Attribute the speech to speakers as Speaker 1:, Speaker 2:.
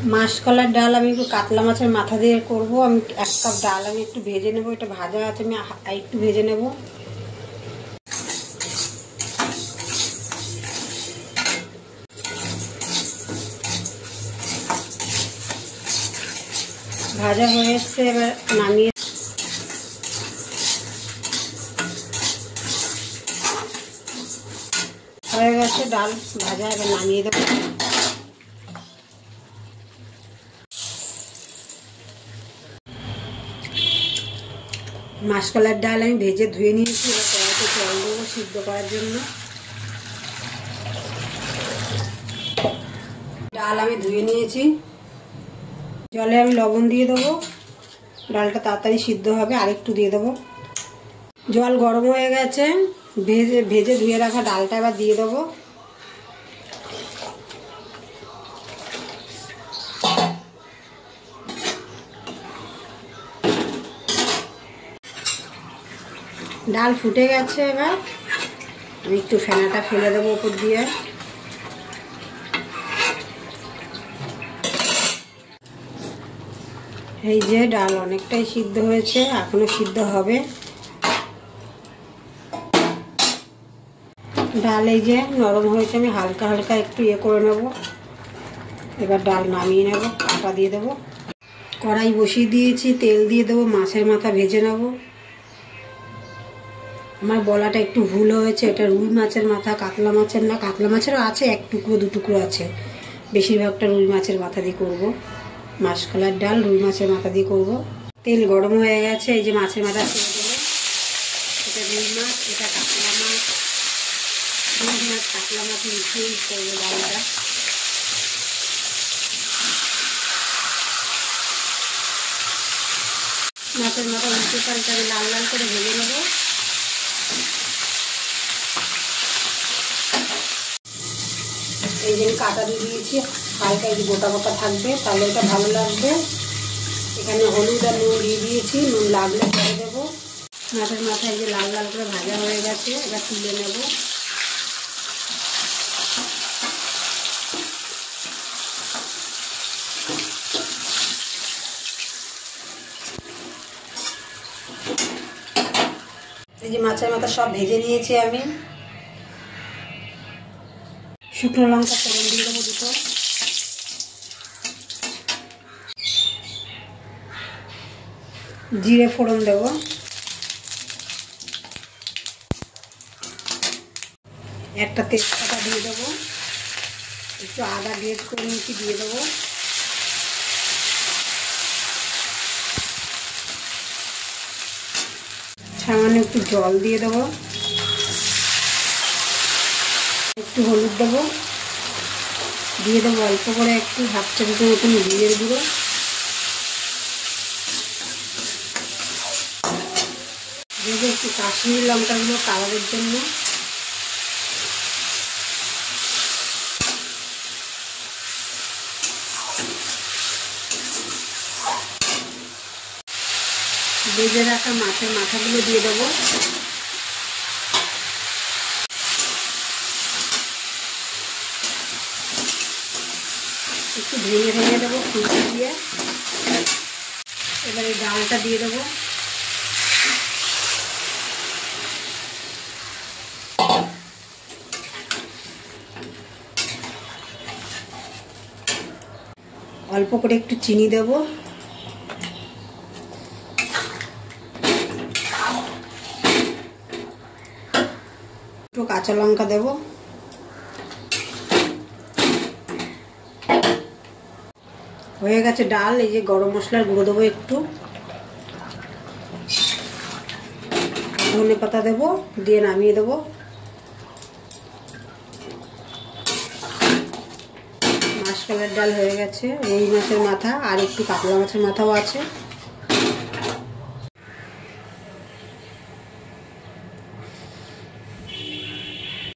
Speaker 1: মাসকলার ডাল আমি একটু কাতলা মাছের মাথা দিয়ে করব। আমি 1 কাপ ডাল আমি একটু ভেজে নেব, এটা ভাজা আছে, আমি একটু ভেজে নেব। ভাজা হয়ে এসছে, এবার নামিয়ে হয়ে গেছে ডাল ভাজা, এবার নামিয়ে দেবো। মাসকলার ডাল আমি ভেজে ধুয়ে নিয়েছি, এবার কড়াইতে জল দেবো সিদ্ধ করার জন্য। ডাল আমি ধুয়ে নিয়েছি, জলে আমি লবণ দিয়ে দেবো, ডালটা তাড়াতাড়ি সিদ্ধ হবে। আরেকটু দিয়ে দেবো। জল গরম হয়ে গেছে, ভেজে ধুয়ে রাখা ডালটা এবার দিয়ে দেবো। ডাল ফুটে গেছে, এবার আমি একটু ফেনাটা ফেলে দেবো উপর দিয়ে। এই যে ডাল অনেকটাই সিদ্ধ হয়েছে, এখনো সিদ্ধ হবে। ডাল এই যে নরম হয়েছে, আমি হালকা হালকা একটু করে নেব। এবার ডাল নামিয়ে নেব, কাঁটা দিয়ে দেবো। কড়াই বসিয়ে দিয়েছি, তেল দিয়ে দেবো, মাছের মাথা ভেজে নেব। আমার বলাটা একটু ভুল হয়েছে, এটা রুই মাছের মাথা, কাতলা মাছের না। কাতলা মাছেরও আছে, 1 টুকরো 2 টুকরো আছে, বেশিরভাগটা রুই মাছের মাথা দিয়ে করব। মাসকলার ডাল রুই মাছের মাথা দিয়ে করব। তেল গরম হয়ে গেছে, এই যে মাছের মাথা ছেড়ে দেবো। এটা রুই মাছ, এটা কাতলা মাছ। রুই মাছ কাতলা মাছ মিশিয়েই করবো ডালটা। মাছের মাথা উল্টে পাল্টে আমি লাল লাল করে ভেজে নেব। এই যে কাঁটা দিয়ে দিয়েছি, হালকা এই গোটা গোটা থাকবে, তাহলে এটা ভালো লাগবে। এখানে হলুদ আর নুন দিয়ে দিয়েছি, নুন লাগলে করে দেবো। মাছের মাথা এই যে লাল লাল করে ভাজা হয়ে গেছে, এবার তুলে নেব। এই যে মাছের মাথা সব ভেজে নিয়েছি আমি। শুকনো লঙ্কা ফোড়ন দিয়ে দেবো 2টো। জিরে ফোড়ন দেবো। একটা তেজপাতা দিয়ে দেবো, একটু আদা গ্রেট করে নিয়েছি দিয়ে দেবো। সামান্য একটু জল দিয়ে দেবো, একটু হলুদ দেবো, দিয়ে দেবো অল্প করে একটু 1/2 চামচের মতন জিরের গুঁড়ো। দিয়ে দেবো একটু কাশ্মীরি লঙ্কাগুলো কালারের জন্য। ভেজে রাখা মাছের মাথাগুলো দিয়ে দেবো। একটু ভেঙে ভেঙে দেবো খুন্তি দিয়ে। এবার এই ডালটা দিয়ে দেবো। অল্প করে একটু চিনি দেবো। একটু কাঁচা লঙ্কা দেবো। হয়ে গেছে ডাল। এই যে গরম মশলার গুঁড়ো দেবো একটু, ধনে পাতা দেবো, দিয়ে নামিয়ে দেবো। মাসকলার ডাল হয়ে গেছে। রুই মাছের মাথা আর একটু কাতলা মাছের মাথাও আছে।